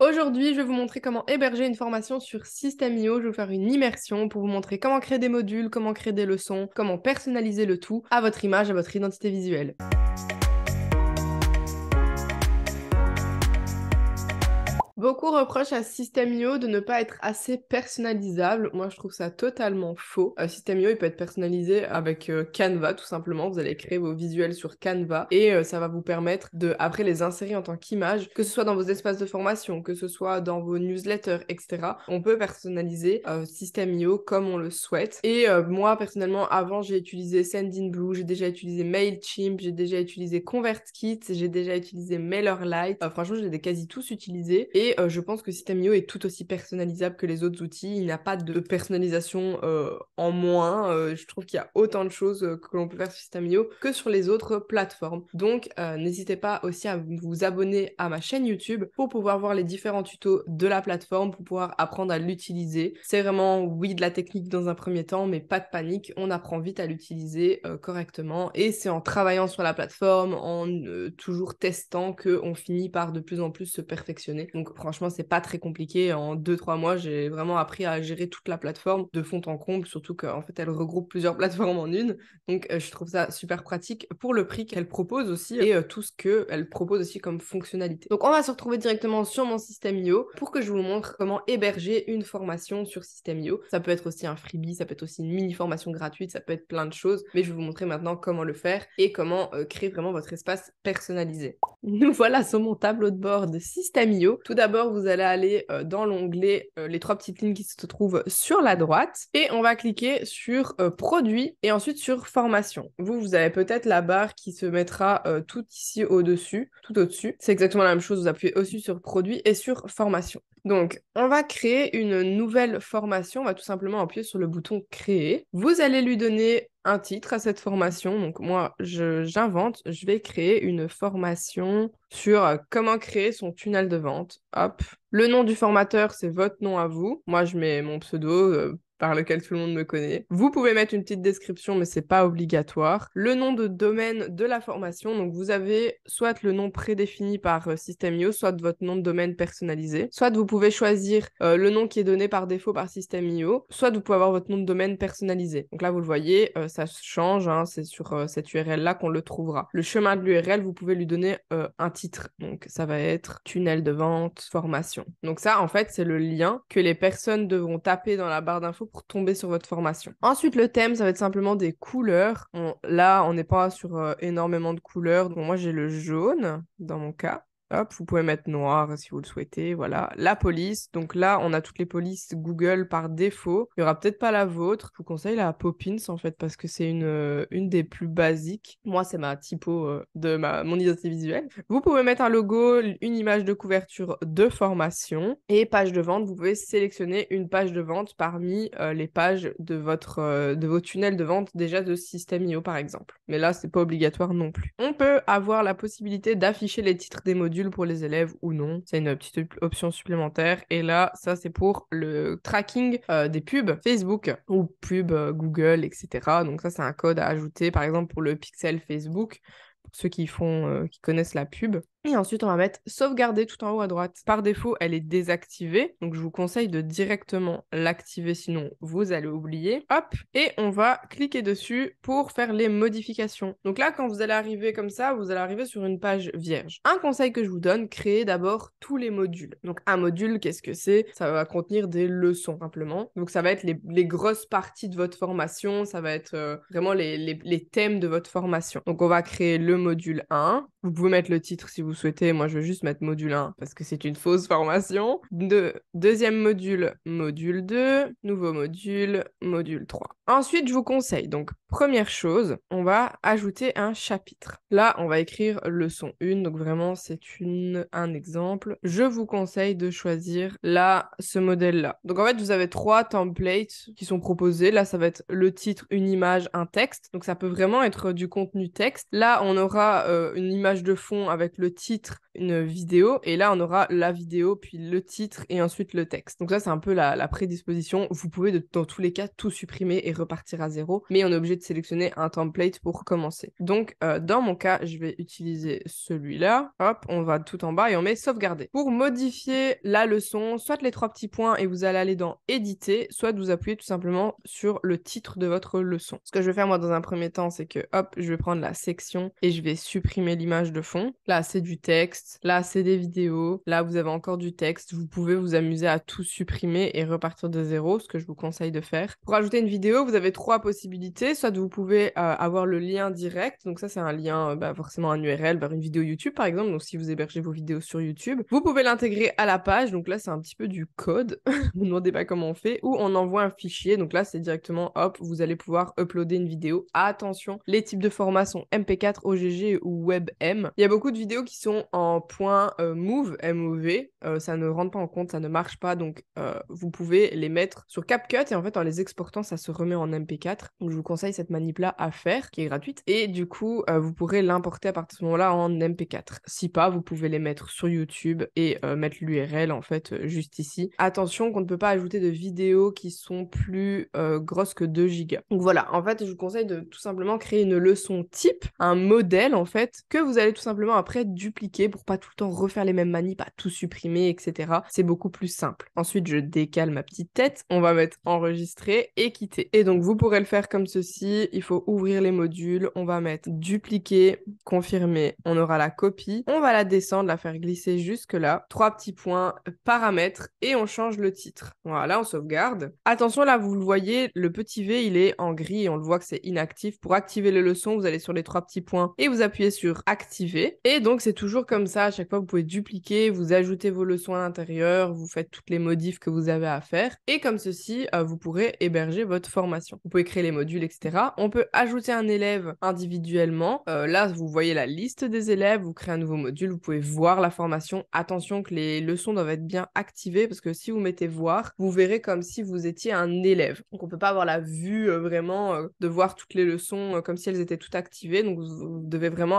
Aujourd'hui, je vais vous montrer comment héberger une formation sur System.io. Je vais vous faire une immersion pour vous montrer comment créer des modules, comment créer des leçons, comment personnaliser le tout à votre image, à votre identité visuelle. Beaucoup reprochent à System.io de ne pas être assez personnalisable. Moi, je trouve ça totalement faux. System.io, il peut être personnalisé avec Canva, tout simplement. Vous allez créer vos visuels sur Canva et ça va vous permettre de, après, les insérer en tant qu'image, que ce soit dans vos espaces de formation, que ce soit dans vos newsletters, etc. On peut personnaliser System.io comme on le souhaite. Et moi, personnellement, avant, j'ai utilisé Sendinblue, j'ai déjà utilisé Mailchimp, j'ai déjà utilisé ConvertKit, j'ai déjà utilisé MailerLite. Franchement, je les ai quasi tous utilisés. Et je pense que System.io est tout aussi personnalisable que les autres outils. Il n'y a pas de personnalisation en moins. Je trouve qu'il y a autant de choses que l'on peut faire sur System.io que sur les autres plateformes. Donc, n'hésitez pas aussi à vous abonner à ma chaîne YouTube pour pouvoir voir les différents tutos de la plateforme, pour pouvoir apprendre à l'utiliser. C'est vraiment, oui, de la technique dans un premier temps, mais pas de panique. On apprend vite à l'utiliser correctement. Et c'est en travaillant sur la plateforme, en toujours testant, qu'on finit par de plus en plus se perfectionner. Donc, franchement, c'est pas très compliqué. En 2-3 mois, j'ai vraiment appris à gérer toute la plateforme de fond en comble, surtout qu'en fait, elle regroupe plusieurs plateformes en une. Donc, je trouve ça super pratique pour le prix qu'elle propose aussi et tout ce qu'elle propose aussi comme fonctionnalité. Donc, on va se retrouver directement sur mon System.io pour que je vous montre comment héberger une formation sur System.io. Ça peut être aussi un freebie, ça peut être aussi une mini formation gratuite, ça peut être plein de choses, mais je vais vous montrer maintenant comment le faire et comment créer vraiment votre espace personnalisé. Nous voilà sur mon tableau de bord de System.io. Tout d'abord, vous allez aller dans l'onglet les trois petites lignes qui se trouvent sur la droite et on va cliquer sur produits et ensuite sur formation. Vous avez peut-être la barre qui se mettra tout ici au-dessus, tout au-dessus. C'est exactement la même chose, vous appuyez aussi sur produits et sur formation. Donc, on va créer une nouvelle formation. On va tout simplement appuyer sur le bouton créer. Vous allez lui donner un titre à cette formation. Donc, moi, j'invente. Je vais créer une formation sur comment créer son tunnel de vente. Hop. Le nom du formateur, c'est votre nom à vous. Moi, je mets mon pseudo par lequel tout le monde me connaît. Vous pouvez mettre une petite description, mais c'est pas obligatoire. Le nom de domaine de la formation, donc vous avez soit le nom prédéfini par System.io, soit votre nom de domaine personnalisé. Soit vous pouvez choisir le nom qui est donné par défaut par System.io, soit vous pouvez avoir votre nom de domaine personnalisé. Donc là, vous le voyez, ça change, hein, c'est sur cette URL-là qu'on le trouvera. Le chemin de l'URL, vous pouvez lui donner un titre. Donc ça va être tunnel de vente, formation. Donc ça, en fait, c'est le lien que les personnes devront taper dans la barre d'infos pour tomber sur votre formation. Ensuite, le thème, ça va être simplement des couleurs. Là, on n'est pas sur énormément de couleurs. Donc moi, j'ai le jaune dans mon cas. Hop, vous pouvez mettre noir si vous le souhaitez, voilà. La police, donc là, on a toutes les polices Google par défaut. Il y aura peut-être pas la vôtre. Je vous conseille la Poppins, en fait, parce que c'est une des plus basiques. Moi, c'est ma typo de mon identité visuelle. Vous pouvez mettre un logo, une image de couverture de formation et page de vente. Vous pouvez sélectionner une page de vente parmi les pages de vos tunnels de vente déjà de System.io, par exemple. Mais là, c'est pas obligatoire non plus. On peut avoir la possibilité d'afficher les titres des modules pour les élèves ou non. C'est une petite option supplémentaire. Et là, ça, c'est pour le tracking des pubs Facebook ou pubs Google, etc. Donc ça, c'est un code à ajouter, par exemple, pour le pixel Facebook, pour ceux qui connaissent la pub. Et ensuite, on va mettre sauvegarder tout en haut à droite. Par défaut, elle est désactivée. Donc, je vous conseille de directement l'activer, sinon vous allez oublier. Hop, et on va cliquer dessus pour faire les modifications. Donc là, quand vous allez arriver comme ça, vous allez arriver sur une page vierge. Un conseil que je vous donne, créez d'abord tous les modules. Donc, un module, qu'est-ce que c'est? Ça va contenir des leçons, simplement. Donc, ça va être les grosses parties de votre formation. Ça va être vraiment les thèmes de votre formation. Donc, on va créer le module 1. Vous pouvez mettre le titre si vous souhaitez. Moi, je vais juste mettre module 1 parce que c'est une fausse formation. Deuxième module, module 2. Nouveau module, module 3. Ensuite, je vous conseille, donc, première chose, on va ajouter un chapitre. Là, on va écrire leçon 1. Donc, vraiment, c'est un exemple. Je vous conseille de choisir là, ce modèle-là. Donc, en fait, vous avez 3 templates qui sont proposés. Là, ça va être le titre, une image, un texte. Donc, ça peut vraiment être du contenu texte. Là, on aura une image de fond avec le titre une vidéo et là on aura la vidéo puis le titre et ensuite le texte. Donc ça c'est un peu la prédisposition. Vous pouvez dans tous les cas tout supprimer et repartir à zéro, mais on est obligé de sélectionner un template pour commencer. Donc dans mon cas je vais utiliser celui-là. Hop, on va tout en bas et on met sauvegarder. Pour modifier la leçon, soit les 3 petits points et vous allez aller dans éditer, soit vous appuyez tout simplement sur le titre de votre leçon. Ce que je vais faire moi dans un premier temps, c'est que hop, je vais prendre la section et je vais supprimer l'image de fond. Là, c'est du texte, là, c'est des vidéos, là, vous avez encore du texte. Vous pouvez vous amuser à tout supprimer et repartir de zéro, ce que je vous conseille de faire. Pour ajouter une vidéo, vous avez 3 possibilités. Soit vous pouvez avoir le lien direct, donc ça, c'est un lien, forcément un URL vers une vidéo YouTube, par exemple. Donc si vous hébergez vos vidéos sur YouTube, vous pouvez l'intégrer à la page. Donc là, c'est un petit peu du code. Vous ne demandez pas comment on fait. Ou on envoie un fichier. Donc là, c'est directement, hop, vous allez pouvoir uploader une vidéo. Attention, les types de formats sont MP4, OGG ou WebM. Il y a beaucoup de vidéos qui sont en .move, MOV. Ça ne rentre pas en compte, ça ne marche pas. Donc, vous pouvez les mettre sur CapCut et en fait, en les exportant, ça se remet en MP4. Donc, je vous conseille cette manip-là à faire, qui est gratuite. Et du coup, vous pourrez l'importer à partir de ce moment-là en MP4. Si pas, vous pouvez les mettre sur YouTube et mettre l'URL en fait juste ici. Attention qu'on ne peut pas ajouter de vidéos qui sont plus grosses que 2 gigas. Donc voilà, en fait, je vous conseille de tout simplement créer une leçon type, un modèle en fait, que vous allez tout simplement après dupliquer pour pas tout le temps refaire les mêmes manips, pas tout supprimer, etc. C'est beaucoup plus simple. Ensuite, je décale ma petite tête, on va mettre enregistrer et quitter. Et donc, vous pourrez le faire comme ceci, il faut ouvrir les modules, on va mettre dupliquer, confirmer, on aura la copie, on va la descendre, la faire glisser jusque là, 3 petits points, paramètres, et on change le titre. Voilà, on sauvegarde. Attention, là, vous le voyez, le petit V, il est en gris et on le voit que c'est inactif. Pour activer les leçons, vous allez sur les 3 petits points et vous appuyez sur activer. Et donc, c'est toujours comme ça. À chaque fois, vous pouvez dupliquer, vous ajoutez vos leçons à l'intérieur, vous faites toutes les modifs que vous avez à faire. Et comme ceci, vous pourrez héberger votre formation. Vous pouvez créer les modules, etc. On peut ajouter un élève individuellement. Là, vous voyez la liste des élèves, vous créez un nouveau module, vous pouvez voir la formation. Attention que les leçons doivent être bien activées parce que si vous mettez voir, vous verrez comme si vous étiez un élève. Donc, on peut pas avoir la vue vraiment de voir toutes les leçons comme si elles étaient toutes activées. Donc, vous devez vraiment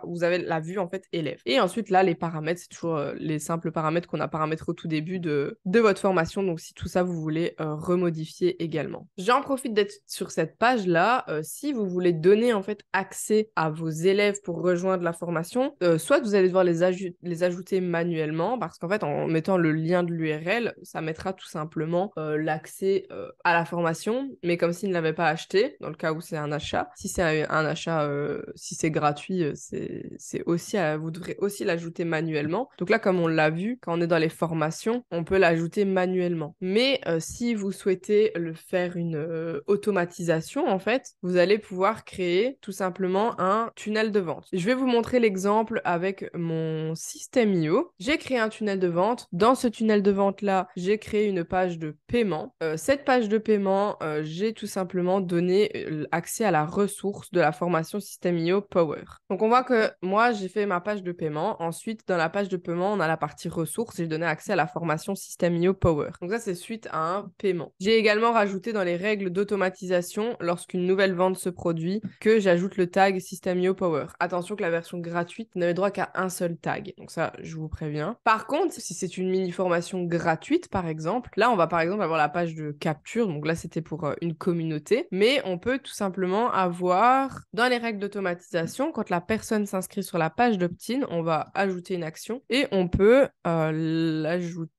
vous avez la vue en fait élève. Et ensuite, là, les paramètres, c'est toujours les simples paramètres qu'on a paramétrés au tout début de votre formation. Donc, si tout ça, vous voulez remodifier également. J'en profite d'être sur cette page-là. Si vous voulez donner en fait accès à vos élèves pour rejoindre la formation, soit vous allez devoir les ajouter manuellement parce qu'en fait, en mettant le lien de l'URL, ça mettra tout simplement l'accès à la formation, mais comme s'ils ne l'avaient pas acheté, dans le cas où c'est un achat. Si c'est un achat, si c'est gratuit, c'est aussi, vous devrez aussi l'ajouter manuellement. Donc là, comme on l'a vu, quand on est dans les formations, on peut l'ajouter manuellement. Mais si vous souhaitez le faire une automatisation, en fait, vous allez pouvoir créer tout simplement un tunnel de vente. Je vais vous montrer l'exemple avec mon System.io. J'ai créé un tunnel de vente. Dans ce tunnel de vente-là, j'ai créé une page de paiement. Cette page de paiement, j'ai tout simplement donné accès à la ressource de la formation System.io Power. Donc, on voit que moi, j'ai fait ma page de paiement. Ensuite, dans la page de paiement, on a la partie ressources. J'ai donné accès à la formation System.io Power. Donc ça, c'est suite à un paiement. J'ai également rajouté dans les règles d'automatisation, lorsqu'une nouvelle vente se produit, que j'ajoute le tag System.io Power. Attention que la version gratuite n'avait droit qu'à un seul tag. Donc ça, je vous préviens. Par contre, si c'est une mini-formation gratuite, par exemple, là, on va par exemple avoir la page de capture. Donc là, c'était pour une communauté. Mais on peut tout simplement avoir, dans les règles d'automatisation, quand la personne s'inscrit sur la page d'opt-in, on va ajouter une action et on peut l'ajouter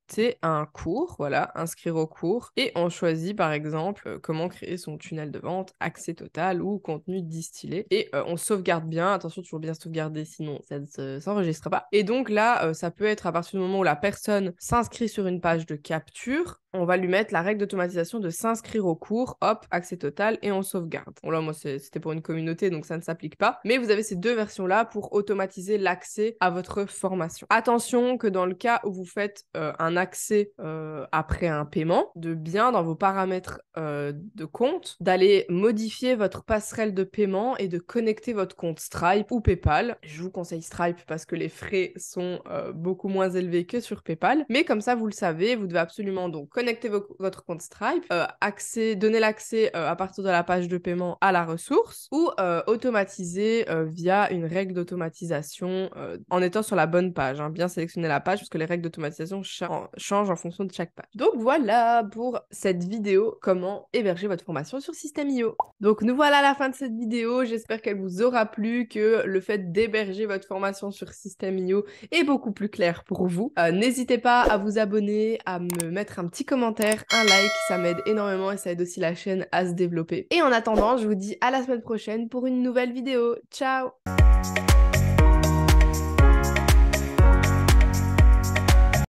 un cours, voilà, inscrire au cours, et on choisit par exemple comment créer son tunnel de vente, accès total ou contenu distillé, et on sauvegarde bien, attention toujours bien sauvegarder sinon ça ne s'enregistre pas, et donc là ça peut être à partir du moment où la personne s'inscrit sur une page de capture, on va lui mettre la règle d'automatisation de s'inscrire au cours, hop, accès total, et on sauvegarde. Bon là, moi, c'était pour une communauté, donc ça ne s'applique pas. Mais vous avez ces deux versions-là pour automatiser l'accès à votre formation. Attention que dans le cas où vous faites un un accès après un paiement, de bien dans vos paramètres de compte, d'aller modifier votre passerelle de paiement et de connecter votre compte Stripe ou PayPal. Je vous conseille Stripe parce que les frais sont beaucoup moins élevés que sur PayPal, mais comme ça vous le savez, vous devez absolument donc connecter votre compte Stripe, donner l'accès à partir de la page de paiement à la ressource ou automatiser via une règle d'automatisation en étant sur la bonne page, hein. Bien sélectionner la page parce que les règles d'automatisation changent en fonction de chaque page. Donc voilà pour cette vidéo, comment héberger votre formation sur System.io. Donc nous voilà à la fin de cette vidéo, j'espère qu'elle vous aura plu, que le fait d'héberger votre formation sur System.io est beaucoup plus clair pour vous. N'hésitez pas à vous abonner, à me mettre un petit commentaire, un like, ça m'aide énormément et ça aide aussi la chaîne à se développer. Et en attendant, je vous dis à la semaine prochaine pour une nouvelle vidéo. Ciao!